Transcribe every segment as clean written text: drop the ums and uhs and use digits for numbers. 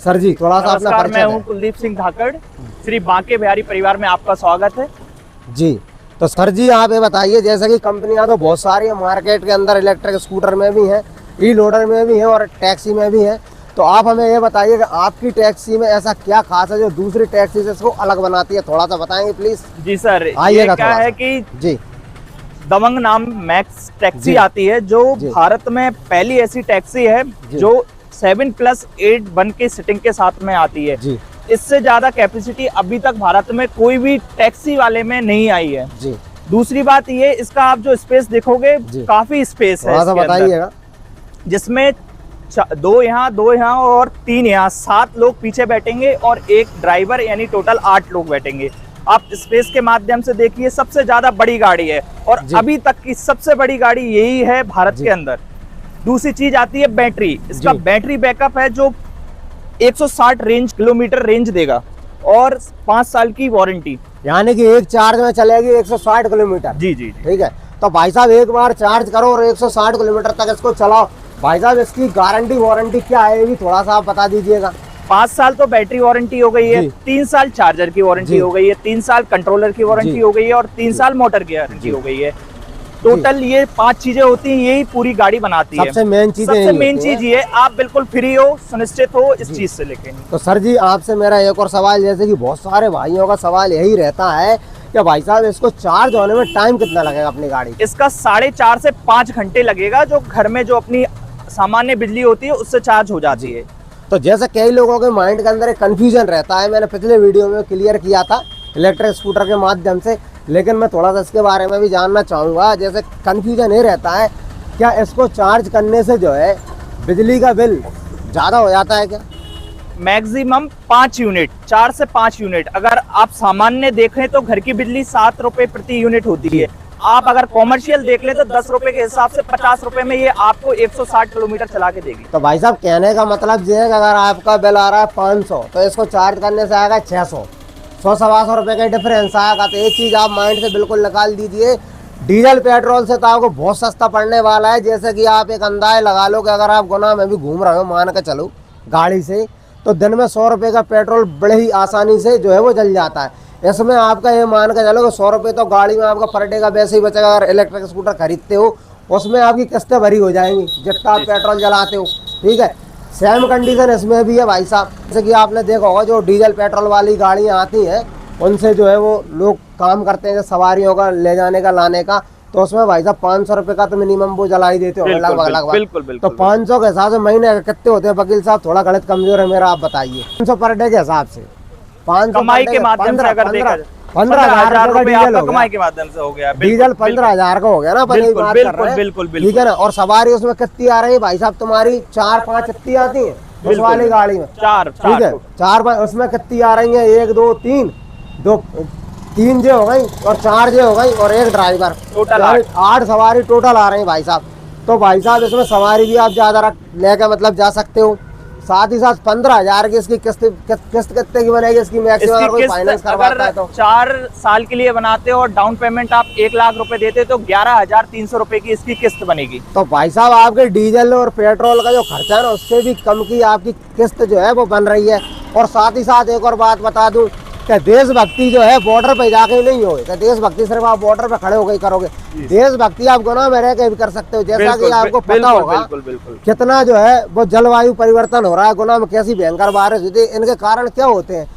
Sir जी थोड़ा सा अपना परिचय मैं हूं कुलदीप सिंह धाकड़, श्री बांके बिहारी परिवार में आपका स्वागत है जी। तो सर जी आप ये बताइए, जैसे कि कंपनियां तो बहुत सारी है मार्केट के अंदर, इलेक्ट्रिक स्कूटर में भी हैं, ई लोडर में भी है और टैक्सी में भी है। तो आप हमें ये बताइए कि आपकी टैक्सी में ऐसा क्या खास है जो दूसरी टैक्सी से इसको अलग बनाती है, थोड़ा सा बताएंगे प्लीज। जी सर, आइएगा क्या है कि जी दबंग नाम मैक्स टैक्सी आती है, जो भारत में पहली ऐसी टैक्सी है जो 7+8 बन के सिटिंग के साथ में आती है जी। इससे ज्यादा कैपेसिटी अभी तक भारत में कोई भी टैक्सी वाले में नहीं आई है जी। दूसरी बात ये, इसका आप जो स्पेस देखोगे काफी स्पेस है बताइएगा, जिसमें 2 यहाँ और 3 यहाँ, 7 लोग पीछे बैठेंगे और एक ड्राइवर, यानी टोटल 8 लोग बैठेंगे। आप स्पेस के माध्यम से देखिए, सबसे ज्यादा बड़ी गाड़ी है और अभी तक की सबसे बड़ी गाड़ी यही है भारत के अंदर। दूसरी चीज आती है बैटरी। इसका बैटरी बैकअप है जो 160 किलोमीटर रेंज देगा और 5 साल की वारंटी, यानी कि एक चार्ज में चलेगी 160 किलोमीटर। जी जी ठीक है। तो भाई साहब एक बार चार्ज करो और 160 किलोमीटर तक इसको चलाओ। भाई साहब इसकी गारंटी वारंटी क्या है, ये भी थोड़ा सा आप बता दीजिएगा। 5 साल तो बैटरी वारंटी हो गई है, 3 साल चार्जर की वारंटी हो गई है, 3 साल कंट्रोलर की वारंटी हो गई है और 3 साल मोटर की वारंटी हो गई है। टोटल ये 5 चीजें होती हैं, यही पूरी गाड़ी बनाती है। सबसे मेन चीज ये, आप बिल्कुल फ्री हो, सुनिश्चित हो इस चीज से लेके। तो सर जी आपसे मेरा एक और सवाल, जैसे कि बहुत सारे भाइयों का सवाल यही रहता है कि भाई साहब इसको चार्ज होने में टाइम कितना लगेगा अपनी गाड़ी? इसका 4.5 से 5 घंटे लगेगा, जो घर में जो अपनी सामान्य बिजली होती है उससे चार्ज हो जाती है। तो जैसे कई लोगों के माइंड के अंदर एक कंफ्यूजन रहता है, मैंने पिछले वीडियो में क्लियर किया था इलेक्ट्रिक स्कूटर के माध्यम से, लेकिन मैं थोड़ा सा इसके बारे में भी जानना चाहूँगा। जैसे कंफ्यूजन ये रहता है, क्या इसको चार्ज करने से जो है बिजली का बिल ज़्यादा हो जाता है क्या? मैक्सिमम 5 यूनिट, 4 से 5 यूनिट। अगर आप सामान्य देखें तो घर की बिजली 7 रुपए प्रति यूनिट होती है। आप अगर कॉमर्शियल देख ले तो 10 रुपए के हिसाब से 50 रुपए में ये आपको 160 किलोमीटर चला के देगी। तो भाई साहब कहने का मतलब ये है कि अगर आपका बिल आ रहा है 500 तो इसको चार्ज करने से आएगा 600, 100-125 रुपए का डिफरेंस आएगा। तो एक चीज़ आप माइंड से बिल्कुल निकाल दीजिए, डीजल पेट्रोल से तो आपको बहुत सस्ता पड़ने वाला है। जैसे कि आप एक अंदाज़ लगा लो कि अगर आप गुना में भी घूम रहे हो, मान के चलो गाड़ी से, तो दिन में 100 रुपये का पेट्रोल बड़े ही आसानी से जो है वो जल जाता है। इसमें आपका ये मान के चलो कि 100 रुपये तो गाड़ी में आपका पर डे का वैसे ही बचेगा। अगर इलेक्ट्रिक स्कूटर खरीदते हो उसमें आपकी किस्तें भरी हो जाएंगी जितना आप पेट्रोल जलाते हो। ठीक है, सेम कंडीशन इसमें भी है भाई साहब। जैसे कि आपने देखा होगा जो डीजल पेट्रोल वाली गाड़ियाँ आती हैं उनसे जो है वो लोग काम करते हैं सवारियों का ले जाने का लाने का, तो उसमें भाई साहब 500 रुपये का तो मिनिमम वो जला ही देते हो लगभग। बिल्कुल। तो 500 के हिसाब से महीने कितने होते हैं वकील साहब? थोड़ा गणित कमजोर है मेरा, आप बताइए। 500 पर डे के हिसाब से 500 कमाई के माध्यम से अगर देखा 15,000 रुपये डीजल कमाई के माध्यम से हो गया, डीजल 15,000 का हो गया ना। बिल्कुल ठीक है ना। और सवारी उसमें कितनी आ रही है भाई साहब? तुम्हारी 4-5 कितनी आती है उस वाली गाड़ी में? 4। ठीक है, 4 उसमें कितनी आ रही है? 1 2 3 3 जे हो गई और 4 जे हो गई और एक ड्राइवर, टोटल 8 सवारी टोटल आ रही है भाई साहब। तो भाई साहब इसमें सवारी भी आप ज्यादा लेकर मतलब जा सकते हो। साथ ही साथ 15,000 की इसकी किस्त कितने की बनेगी इसकी मैक्सिमम? अगर कोई फाइनेंस करवाता है तो 4 साल के लिए बनाते हो और डाउन पेमेंट आप 1 लाख रुपए देते तो 11,300 रुपए की इसकी किस्त बनेगी। तो भाई साहब आपके डीजल और पेट्रोल का जो खर्चा है ना उससे भी कम की आपकी किस्त जो है वो बन रही है। और साथ ही साथ एक और बात बता दूं कि देशभक्ति जो है बॉर्डर पे जाके नहीं होगी। देशभक्ति सिर्फ आप बॉर्डर पे खड़े होकर करोगे, देशभक्ति आप गुना में रह के भी कर सकते हो। जैसा कि आपको पता होगा कितना जो है वो जलवायु परिवर्तन हो रहा है, गुना में कैसी भयंकर बारिश होती है। इनके कारण क्या होते हैं?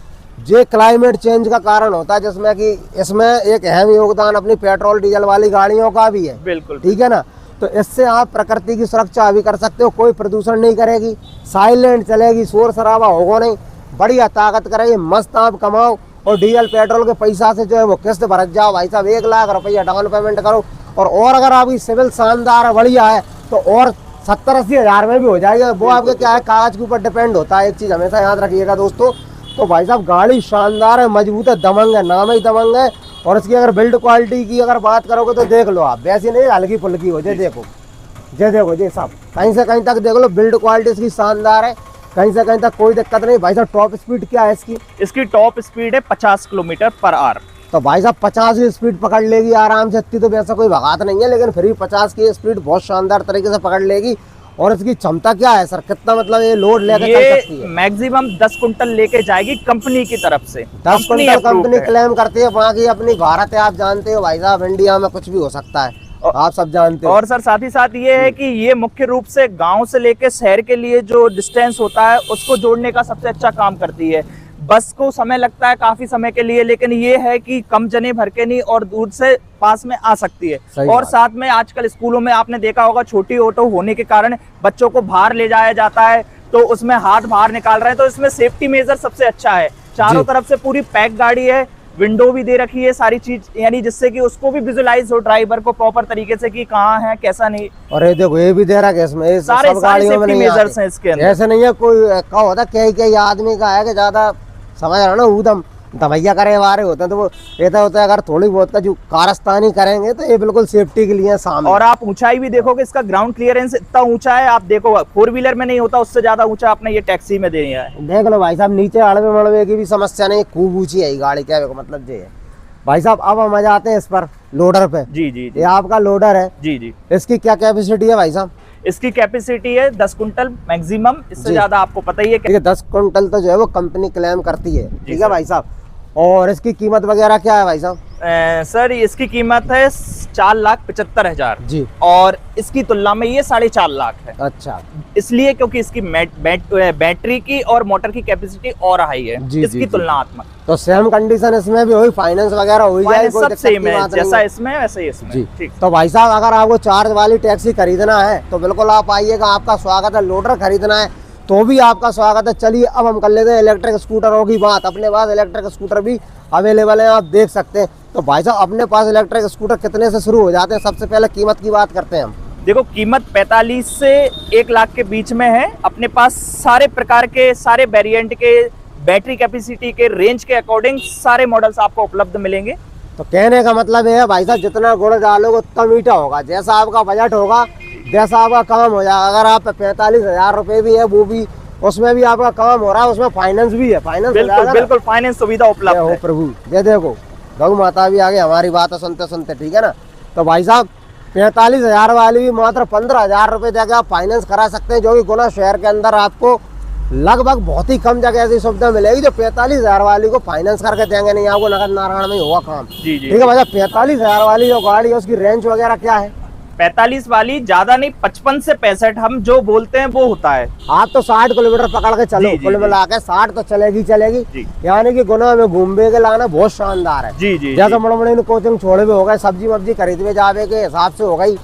ये क्लाइमेट चेंज का कारण होता है, जिसमें कि इसमें एक अहम योगदान अपनी पेट्रोल डीजल वाली गाड़ियों का भी है। बिल्कुल ठीक है ना। तो इससे आप प्रकृति की सुरक्षा भी कर सकते हो, कोई प्रदूषण नहीं करेगी, साइलेंट चलेगी, शोर शराबा होगा नहीं, बढ़िया ताकत करेगी, मस्त आप कमाओ और डीजल पेट्रोल के पैसा से जो है वो किस्त भर जाओ भाई साहब। 1 लाख रुपया डाउन पेमेंट करो और अगर आपकी सिविल शानदार बढ़िया है तो और 70-80 हज़ार में भी हो जाएगा। वो आपके क्या है, कागज के ऊपर डिपेंड होता है। एक चीज़ हमेशा याद रखिएगा दोस्तों। तो भाई साहब गाड़ी शानदार है, मजबूत है, दबंग है, नाम ही दबंग है। और इसकी अगर बिल्ड क्वालिटी की अगर बात करोगे तो देख लो आप, वैसी नहीं हल्की फुल्की हो। देखो जी साहब, कहीं से कहीं तक देख लो, बिल्ड क्वालिटी इसकी शानदार है, कहीं से कहीं तक कोई दिक्कत नहीं। भाई साहब टॉप स्पीड क्या है इसकी? इसकी टॉप स्पीड है 50 किलोमीटर पर आवर। तो भाई साहब 50 की स्पीड पकड़ लेगी आराम से। इतनी तो वैसा कोई भगात नहीं है, लेकिन फिर भी 50 की स्पीड बहुत शानदार तरीके से पकड़ लेगी। और इसकी क्षमता क्या है सर, कितना मतलब ये लोड लेके चल सकती ये है? मैक्सिमम 10 कुंटल लेके जाएगी कंपनी की तरफ से। 10 कुंटल कंपनी है। क्लेम करती है, वहाँ की अपनी भारत है, आप जानते हो भाई साहब, इंडिया में कुछ भी हो सकता है, आप सब जानते हो। और सर साथ ही साथ ये है कि ये मुख्य रूप से गांव से लेके शहर के लिए जो डिस्टेंस होता है उसको जोड़ने का सबसे अच्छा काम करती है। बस को समय लगता है काफी समय के लिए, लेकिन ये है कि कम जने भर के नहीं और दूर से पास में आ सकती है। और साथ में आजकल स्कूलों में आपने देखा होगा छोटी ऑटो होने के कारण बच्चों को बाहर ले जाया जाता है, तो उसमें हाथ बाहर निकाल रहे हैं, तो इसमें सेफ्टी मेजर सबसे अच्छा है। चारों तरफ से पूरी पैक गाड़ी है, विंडो भी दे रखी है, सारी चीज, यानी जिससे कि उसको भी विजुलाइज हो ड्राइवर को प्रॉपर तरीके से कि कहाँ है कैसा नहीं। और ये देखो ये भी दे रखा है इसमें, ये सारे सब गाड़ियों में नहीं मेजर्स हैं इसके अंदर। ऐसे नहीं है कोई का होता कई आदमी का है कि ज्यादा समझ रहा ना ऊधम दवैया करे वारे होते हैं, तो वो ऐसा होता है अगर थोड़ी बहुत का जो कारस्तानी करेंगे तो ये बिल्कुल सेफ्टी के लिए सामने। और आप ऊंचाई भी देखोगे, इसका ग्राउंड क्लियरेंस इतना ऊंचा है, आप देखो 4 व्हीलर में नहीं होता उससे ज्यादा ऊंचा आपने ये टैक्सी में दे दिया है। देख लो भाई साहब, नीचे अड़वे मड़वे की भी समस्या नहीं, खूब ऊंची है गाड़ी, क्या मतलब ये है भाई साहब। अब हम आ जाते हैं इस पर लोडर पे। जी जी ये आपका लोडर है जी जी। इसकी क्या कैपेसिटी है भाई साहब? इसकी कैपेसिटी है 10 कुंटल मैक्सिमम, इससे ज्यादा आपको पता ही है। ठीक है, 10 कुंटल तो जो है वो कंपनी क्लेम करती है, ठीक है भाई साहब। और इसकी कीमत वगैरह क्या है भाई साहब? सर इसकी कीमत है 4,75,000 जी, और इसकी तुलना में ये 4.5 लाख है। अच्छा, इसलिए क्योंकि इसकी बैटरी की और मोटर की कैपेसिटी और हाई है इसकी तुलनात्मक। तो सेम कंडीशन इसमें भी हुई, फाइनेंस वगैरह हो जाए, सब सेम है, जैसा इसमें वैसे ही इसमें। ठीक। तो भाई साहब अगर आपको चार्ज वाली टैक्सी खरीदना है तो बिल्कुल आप आइएगा, आपका स्वागत है। लोडर खरीदना है तो भी आपका स्वागत है। चलिए अब हम कर लेते हैं इलेक्ट्रिक स्कूटरों की बात। अपने पास इलेक्ट्रिक स्कूटर भी अवेलेबल है, आप देख सकते हैं। तो भाई साहब अपने पास इलेक्ट्रिक स्कूटर कितने से शुरू हो जाते हैं? सबसे पहले कीमत की बात करते हैं हम। देखो कीमत 45 से 1 लाख के बीच में है। अपने पास सारे प्रकार के, सारे वेरिएंट के, बैटरी कैपेसिटी के, रेंज के अकॉर्डिंग सारे मॉडल्स आपको उपलब्ध मिलेंगे। तो कहने का मतलब है भाई साहब, जितना गुड़ डालोगे उतना मीठा होगा, जैसा आपका बजट होगा जैसा आपका काम हो जाएगा। अगर आप 45,000 रुपए भी है, वो भी उसमें भी आपका काम हो रहा है, उसमें फाइनेंस भी है, फाइनेंस बिल्कुल फाइनेंस सुविधा उपलब्ध है। प्रभु ये देखो गौ माता भी आगे हमारी बात सुनते सुनते, ठीक है ना। तो भाई साहब 45,000 वाली भी मात्र 15,000 रुपए देकर आप फाइनेंस करा सकते हैं, जो कि गुना शहर के अंदर आपको लगभग बहुत ही कम जगह ऐसी सुविधा मिलेगी जो 45,000 वाली को फाइनेंस करके देंगे नहीं, आपको नगद नारायण में होगा काम। जी जी। ठीक है भाई साहब, 45,000 वाली जो गाड़ी है उसकी रेंज वगैरह क्या है? 45 वाली ज्यादा नहीं, 55 से 65 हम जो बोलते हैं वो होता है। आप तो 60 किलोमीटर पकड़ के चलो, कुल मिला के 60 तो चलेगी। यानी कि गुना में घूमने के लाना बहुत शानदार है। जी जी। जैसे बड़े कोचिंग छोड़े हुए हो गए, सब्जी वब्जी खरीदने जावे के हिसाब से हो गई,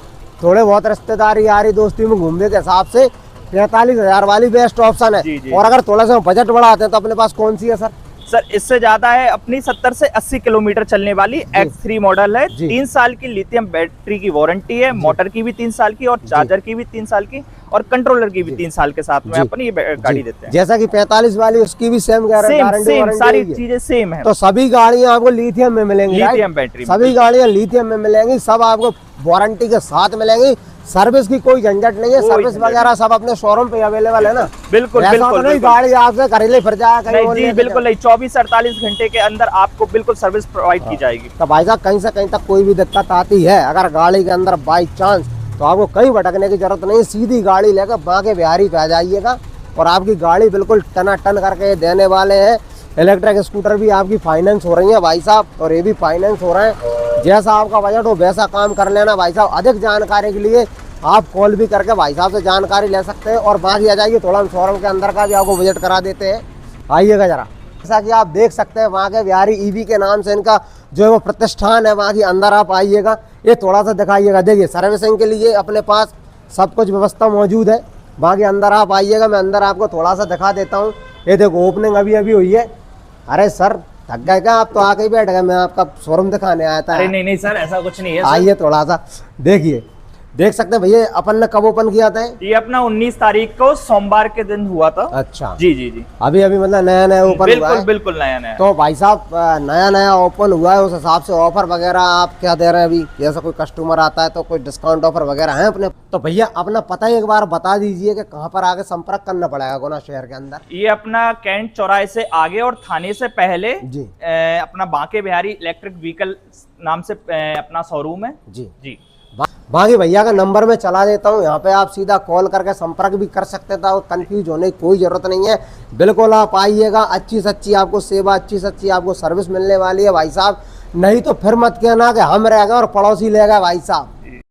थोड़े बहुत रिश्तेदारी यारी दोस्ती में घूमने के हिसाब से 45,000 वाली बेस्ट ऑप्शन है। और अगर थोड़ा सा बजट बढ़ाते हैं तो अपने पास कौन सी है सर? सर इससे ज्यादा है, अपनी 70 से 80 किलोमीटर चलने वाली X3 मॉडल है। 3 साल की लिथियम बैटरी की वारंटी है, मोटर की भी 3 साल की और चार्जर की भी 3 साल की और कंट्रोलर की भी 3 साल के साथ में अपन ये गाड़ी देते हैं। जैसा कि 45 वाली उसकी भी सेम गारंटी, सारी चीजें सेम है। तो सभी गाड़ियां आपको लिथियम में मिलेंगी, लिथियम बैटरी, सभी गाड़ियां लिथियम में मिलेंगी, सब आपको वारंटी के साथ मिलेंगी। सर्विस की कोई झंझट नहीं है, सर्विस वगैरह सब अपने शोरूम पे अवेलेबल है ना। बिल्कुल बिल्कुल नहीं गाड़ी आपसे खरीद फिर जाएगा जी, बिल्कुल नहीं, 24 से 48 घंटे के अंदर आपको बिल्कुल सर्विस प्रोवाइड की जाएगी। तो भाई साहब कहीं से कहीं तक कोई भी दिक्कत आती है अगर गाड़ी के अंदर बाई चांस, तो आपको कहीं भटकने की जरूरत नहीं, सीधी गाड़ी लेकर बांके बिहारी पे आ जाइएगा और आपकी गाड़ी बिल्कुल टनाटन करके देने वाले हैं। इलेक्ट्रिक स्कूटर भी आपकी फाइनेंस हो रही है भाई साहब, और ये भी फाइनेंस हो रहे हैं। जैसा आपका बजट हो वैसा काम कर लेना भाई साहब। अधिक जानकारी के लिए आप कॉल भी करके भाई साहब से जानकारी ले सकते हैं। और बाकी आ जाइए, थोड़ा हम शोरूम के अंदर का भी आपको विजिट करा देते हैं, आइएगा जरा। जैसा कि आप देख सकते हैं वहाँ के बिहारी ईवी के नाम से इनका जो है वो प्रतिष्ठान है, वहाँ के अंदर आप आइएगा, ये थोड़ा सा दिखाइएगा। देखिए सर्विसिंग के लिए अपने पास सब कुछ व्यवस्था मौजूद है। बाकी अंदर आप आइएगा, मैं अंदर आपको थोड़ा सा दिखा देता हूँ। ये देखो ओपनिंग अभी अभी हुई है। अरे सर थक गए क्या आप? तो आके ही बैठ गए, मैं आपका शोरूम दिखाने आया था। अरे नहीं सर, ऐसा कुछ नहीं है। आइए थोड़ा सा देखिए, देख सकते हैं भैया अपन ने कब ओपन किया था? ये अपना 19 तारीख को सोमवार के दिन हुआ था। अच्छा जी जी जी, अभी मतलब नया नया ओपन हुआ है। बिल्कुल नया नया। तो भाई साहब नया नया ओपन हुआ है, उस हिसाब से ऑफर वगैरह आप क्या दे रहे हैं अभी? जैसा कोई कस्टमर आता है तो कोई डिस्काउंट ऑफर वगैरह है अपने? तो भैया अपना पता ही एक बार बता दीजिए कि कहाँ पर आगे संपर्क करना पड़ेगा गुना शहर के अंदर? ये अपना कैंट चौराहे से आगे और थाने से पहले जी अपना बांके बिहारी इलेक्ट्रिक व्हीकल नाम से अपना शोरूम है। जी जी। बाकी भैया का नंबर मैं चला देता हूँ, यहाँ पे आप सीधा कॉल करके संपर्क भी कर सकते थे, कंफ्यूज होने की कोई ज़रूरत नहीं है। बिल्कुल आप आइएगा, अच्छी सच्ची आपको सेवा, अच्छी सच्ची आपको सर्विस मिलने वाली है भाई साहब। नहीं तो फिर मत कहना कि हम रह गए और पड़ोसी ले गए भाई साहब।